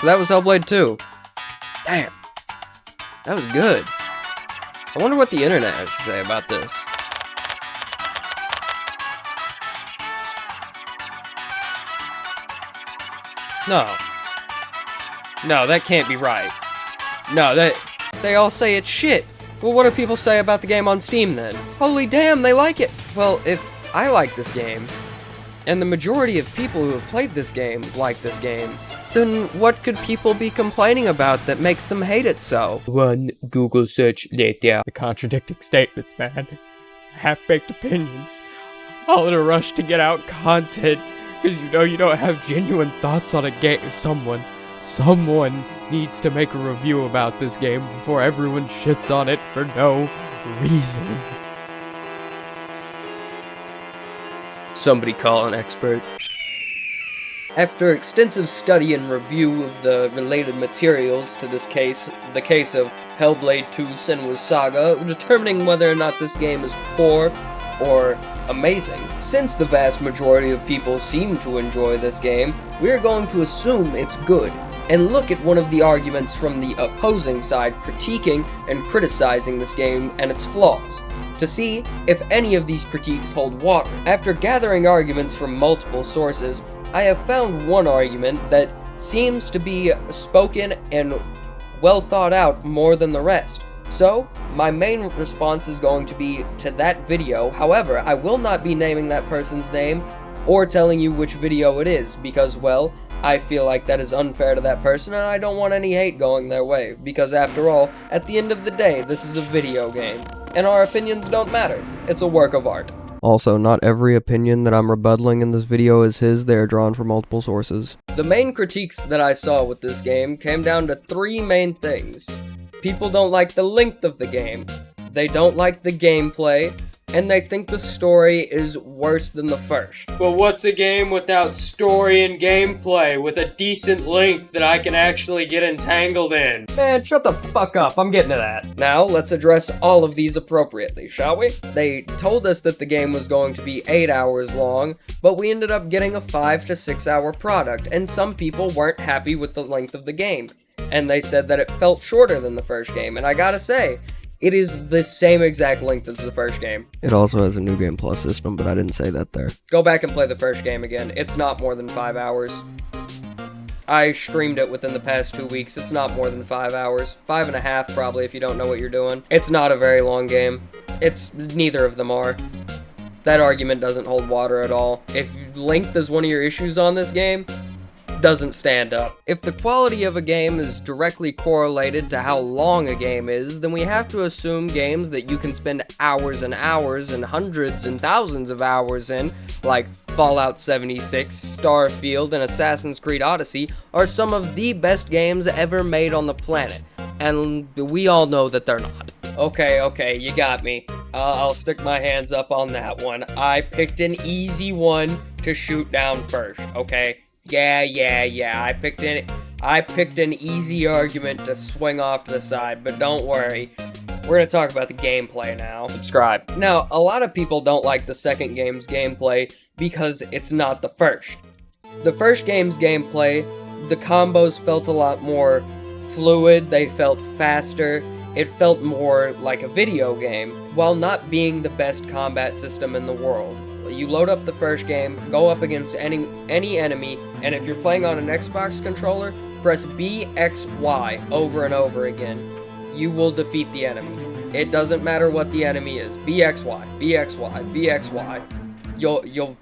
So that was Hellblade 2. Damn. That was good. I wonder what the internet has to say about this. No. No, that can't be right. No, they all say it's shit. Well, what do people say about the game on Steam then? Holy damn, they like it! Well, if I like this game, and the majority of people who have played this game like this game, then what could people be complaining about that makes them hate it so? One Google search later. The contradicting statements, man. Half-baked opinions. All in a rush to get out content, because you know you don't have genuine thoughts on a game. Someone needs to make a review about this game before everyone shits on it for no reason. Somebody call an expert. After extensive study and review of the related materials to this case, the case of Hellblade 2 Senua's Saga, determining whether or not this game is poor or amazing. Since the vast majority of people seem to enjoy this game, we are going to assume it's good, and look at one of the arguments from the opposing side critiquing and criticizing this game and its flaws, to see if any of these critiques hold water. After gathering arguments from multiple sources, I have found one argument that seems to be spoken and well thought out more than the rest. So, my main response is going to be to that video. However, I will not be naming that person's name or telling you which video it is because, well, I feel like that is unfair to that person and I don't want any hate going their way because after all, at the end of the day, this is a video game and our opinions don't matter. It's a work of art. Also, not every opinion that I'm rebuttaling in this video is his, they are drawn from multiple sources. The main critiques that I saw with this game came down to three main things. People don't like the length of the game, they don't like the gameplay, and they think the story is worse than the first. But what's a game without story and gameplay, with a decent length that I can actually get entangled in? Man, shut the fuck up, I'm getting to that. Now, let's address all of these appropriately, shall we? They told us that the game was going to be 8 hours long, but we ended up getting a 5 to 6 hour product, and some people weren't happy with the length of the game. And they said that it felt shorter than the first game, and I gotta say, it is the same exact length as the first game. It also has a New Game Plus system, but I didn't say that there. Go back and play the first game again. It's not more than 5 hours. I streamed it within the past 2 weeks. It's not more than 5 hours. 5.5 probably if you don't know what you're doing. It's not a very long game. Neither of them are. That argument doesn't hold water at all. If length is one of your issues on this game, doesn't stand up. If the quality of a game is directly correlated to how long a game is, then we have to assume games that you can spend hours and hours and hundreds and thousands of hours in, like Fallout 76, Starfield, and Assassin's Creed Odyssey, are some of the best games ever made on the planet. And we all know that they're not. Okay, you got me. I'll stick my hands up on that one. I picked an easy one to shoot down first, okay? Yeah. I picked an easy argument to swing off to the side, but don't worry. We're gonna talk about the gameplay now. Subscribe. Now, a lot of people don't like the second game's gameplay because it's not the first. The first game's gameplay, the combos felt a lot more fluid, they felt faster, it felt more like a video game, while not being the best combat system in the world. You load up the first game, go up against any enemy, and if you're playing on an Xbox controller, press BXY over and over again. You will defeat the enemy. It doesn't matter what the enemy is. BXY. You'll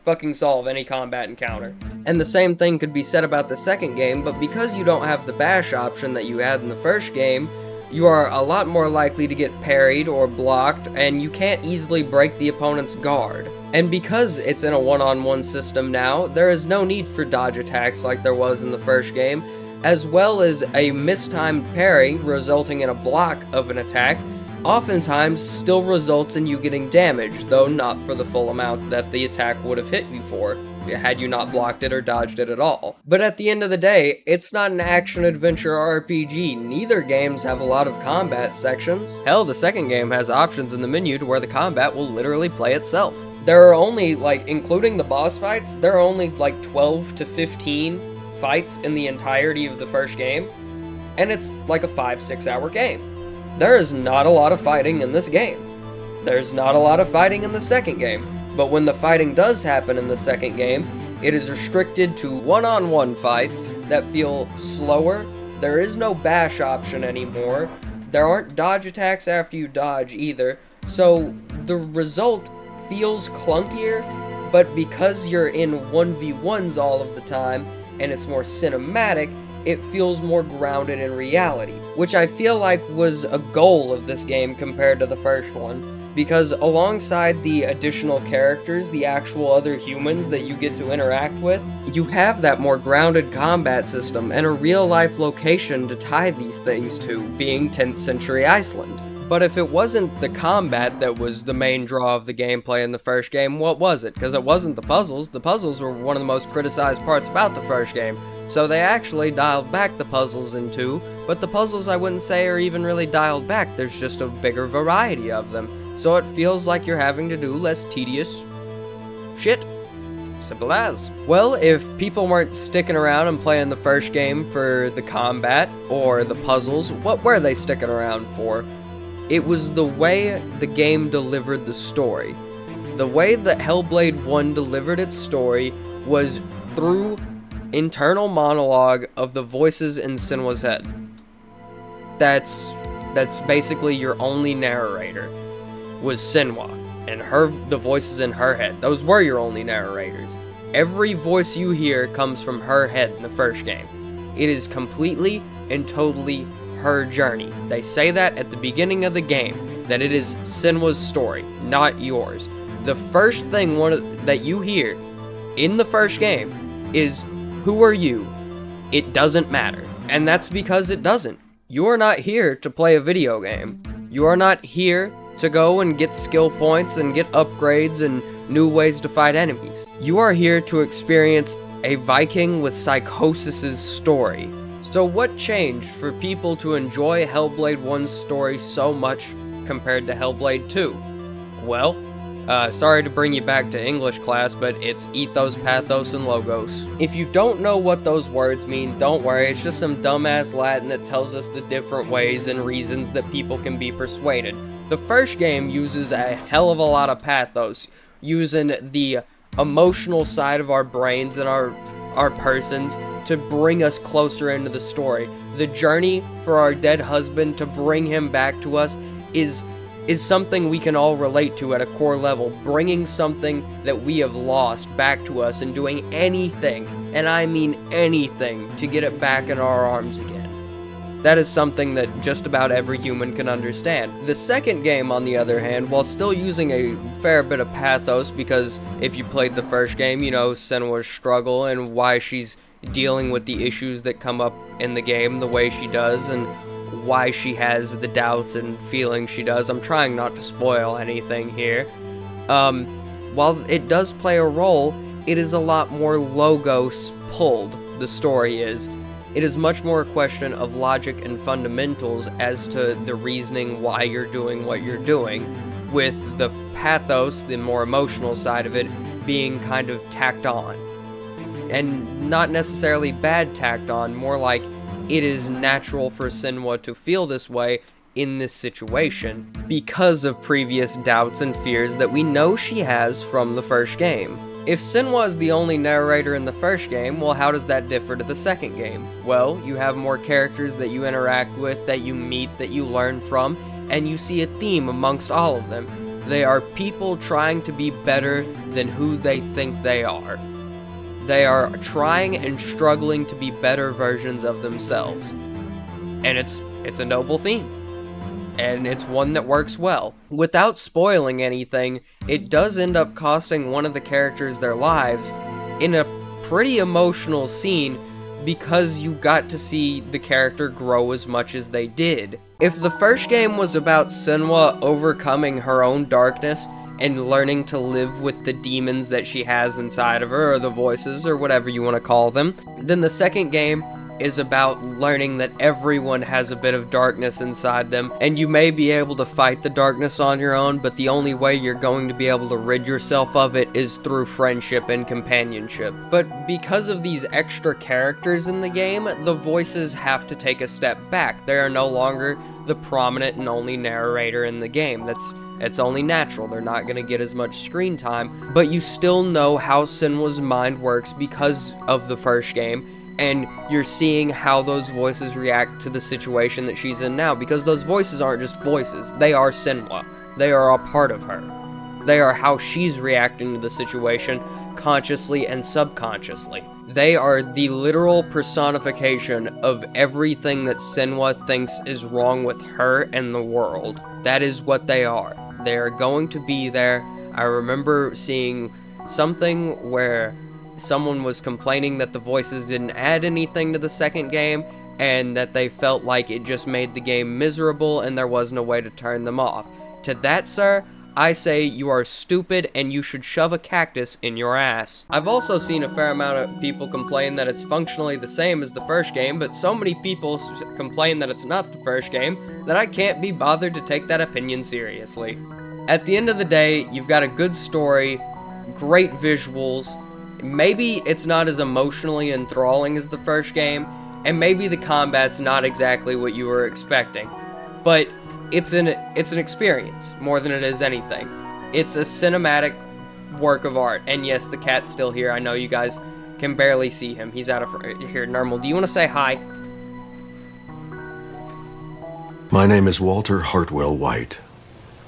fucking solve any combat encounter. And the same thing could be said about the second game, but because you don't have the bash option that you had in the first game, you are a lot more likely to get parried or blocked, and you can't easily break the opponent's guard. And because it's in a one-on-one system now, there is no need for dodge attacks like there was in the first game, as well as a mistimed parry resulting in a block of an attack oftentimes still results in you getting damaged, though not for the full amount that the attack would have hit you for, had you not blocked it or dodged it at all. But at the end of the day, it's not an action-adventure RPG. Neither games have a lot of combat sections. Hell, the second game has options in the menu to where the combat will literally play itself. There are only, including the boss fights, there are only 12 to 15 fights in the entirety of the first game, and it's like a 5-6 hour game. There is not a lot of fighting in this game. There's not a lot of fighting in the second game, but when the fighting does happen in the second game, it is restricted to one-on-one fights that feel slower. There is no bash option anymore. There aren't dodge attacks after you dodge either, so the result feels clunkier, but because you're in 1v1s all of the time, and it's more cinematic, it feels more grounded in reality, which I feel like was a goal of this game compared to the first one, because alongside the additional characters, the actual other humans that you get to interact with, you have that more grounded combat system and a real-life location to tie these things to, being 10th century Iceland. But if it wasn't the combat that was the main draw of the gameplay in the first game, what was it? Because it wasn't the puzzles. The puzzles were one of the most criticized parts about the first game. So they actually dialed back the puzzles in 2, but the puzzles I wouldn't say are even really dialed back. There's just a bigger variety of them. So it feels like you're having to do less tedious shit. Simple as. Well, if people weren't sticking around and playing the first game for the combat or the puzzles, what were they sticking around for? It was the way the game delivered the story. The way that Hellblade 1 delivered its story was through internal monologue of the voices in Senwa's head. That's basically your only narrator, was Senwa, and the voices in her head. Those were your only narrators. Every voice you hear comes from her head in the first game. It is completely and totally her journey. They say that at the beginning of the game, that it is Senwa's story, not yours. The first thing that you hear in the first game is, "Who are you?" It doesn't matter. And that's because it doesn't. You are not here to play a video game. You are not here to go and get skill points and get upgrades and new ways to fight enemies. You are here to experience a Viking with psychosis's story. So what changed for people to enjoy Hellblade 1's story so much compared to Hellblade 2? Well, sorry to bring you back to English class, but it's ethos, pathos, and logos. If you don't know what those words mean, don't worry, it's just some dumbass Latin that tells us the different ways and reasons that people can be persuaded. The first game uses a hell of a lot of pathos, using the emotional side of our brains and our persons to bring us closer into the story. The journey for our dead husband to bring him back to us is something we can all relate to at a core level. Bringing something that we have lost back to us and doing anything, and I mean anything, to get it back in our arms again. That is something that just about every human can understand. The second game, on the other hand, while still using a fair bit of pathos, because if you played the first game, you know Senwa's struggle and why she's dealing with the issues that come up in the game the way she does, and why she has the doubts and feelings she does. I'm trying not to spoil anything here. While it does play a role, it is a lot more logos pulled, the story is. It is much more a question of logic and fundamentals as to the reasoning why you're doing what you're doing, with the pathos, the more emotional side of it, being kind of tacked on. And not necessarily bad tacked on, more like it is natural for Senwa to feel this way in this situation because of previous doubts and fears that we know she has from the first game. If Senwa is the only narrator in the first game, well, how does that differ to the second game? Well, you have more characters that you interact with, that you meet, that you learn from, and you see a theme amongst all of them. They are people trying to be better than who they think they are. They are trying and struggling to be better versions of themselves. And it's a noble theme. And it's one that works well. Without spoiling anything, it does end up costing one of the characters their lives in a pretty emotional scene because you got to see the character grow as much as they did. If the first game was about Senwa overcoming her own darkness and learning to live with the demons that she has inside of her, or the voices, or whatever you want to call them, then the second game is about learning that everyone has a bit of darkness inside them, and you may be able to fight the darkness on your own, but the only way you're going to be able to rid yourself of it is through friendship and companionship. But because of these extra characters in the game, the voices have to take a step back. They are no longer the prominent and only narrator in the game. It's only natural. They're not going to get as much screen time, but you still know how Senwa's mind works because of the first game, and you're seeing how those voices react to the situation that she's in now, because those voices aren't just voices. They are Senwa. They are a part of her. They are how she's reacting to the situation, consciously and subconsciously. They are the literal personification of everything that Senwa thinks is wrong with her and the world. That is what they are. They are going to be there. I remember seeing something where someone was complaining that the voices didn't add anything to the second game, and that they felt like it just made the game miserable and there wasn't a way to turn them off. To that, sir, I say you are stupid and you should shove a cactus in your ass. I've also seen a fair amount of people complain that it's functionally the same as the first game, but so many people complain that it's not the first game that I can't be bothered to take that opinion seriously. At the end of the day, you've got a good story, great visuals. Maybe it's not as emotionally enthralling as the first game, and maybe the combat's not exactly what you were expecting, but it's an experience more than it is anything. It's a cinematic work of art, and yes, the cat's still here. I know you guys can barely see him. He's out of here. Normal, do you want to say hi? My name is Walter Hartwell White.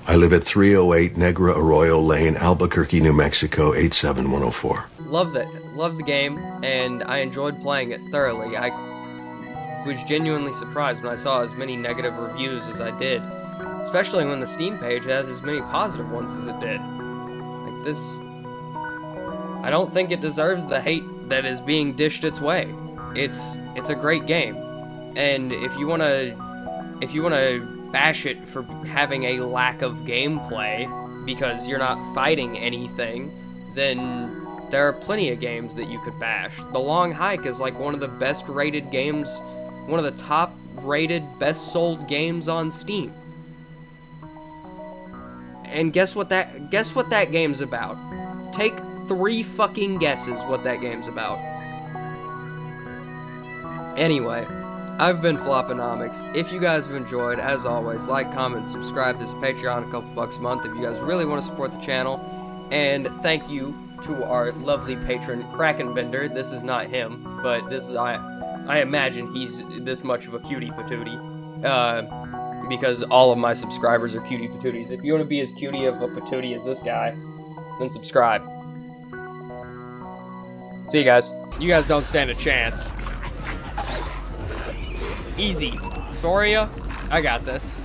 I live at 308 Negra Arroyo Lane, Albuquerque, New Mexico, 87104. Love the game, and I enjoyed playing it thoroughly. I was genuinely surprised when I saw as many negative reviews as I did, especially when the Steam page had as many positive ones as it did. Like this, I don't think it deserves the hate that is being dished its way. It's a great game, and if you wanna bash it for having a lack of gameplay because you're not fighting anything, then there are plenty of games that you could bash. The Long Hike is like one of the best rated games, one of the top rated, best sold games on Steam. And guess what that game's about? Take 3 fucking guesses what that game's about. Anyway, I've been Flopponomics. If you guys have enjoyed, as always, like, comment, subscribe. There's a Patreon, a couple bucks a month if you guys really want to support the channel. And thank you to our lovely patron, Krakenbender. This is not him, but this is, I imagine he's this much of a cutie patootie. Because all of my subscribers are cutie patooties. If you want to be as cutie of a patootie as this guy, then subscribe. See you guys. You guys don't stand a chance. Easy. Thoria, I got this.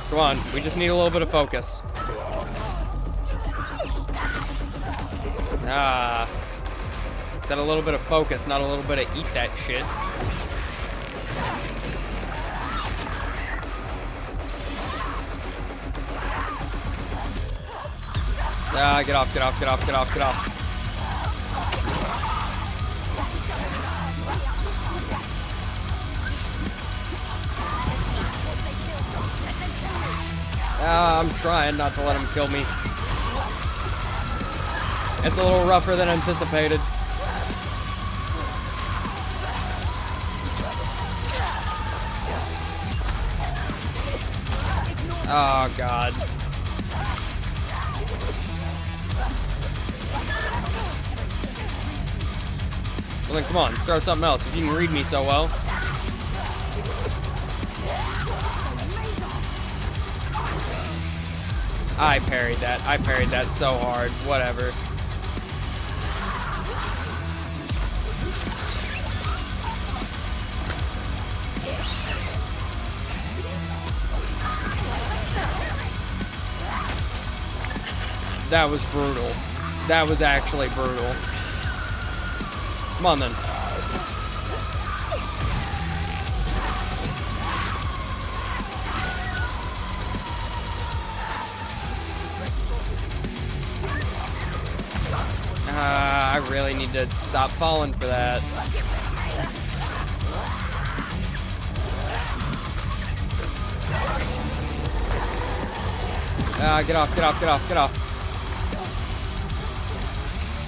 Come on, we just need a little bit of focus. Said a little bit of focus, not a little bit of eat that shit. Get off, get off, get off, get off, get off. I'm trying not to let him kill me. It's a little rougher than anticipated. Oh, God. Well, then, come on, throw something else if you can read me so well. I parried that. I parried that so hard. Whatever. That was brutal. That was actually brutal. Come on, then. I really need to stop falling for that. Get off, get off, get off, get off.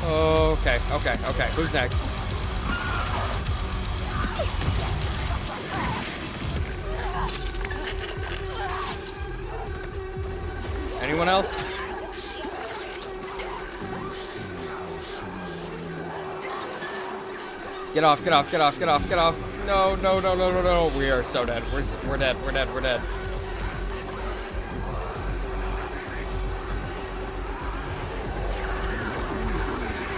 Okay, okay, okay. Who's next? Anyone else? Get off, get off, get off, get off, get off. No, no, no, no, no, no. We are so dead. We're dead, we're dead, we're dead.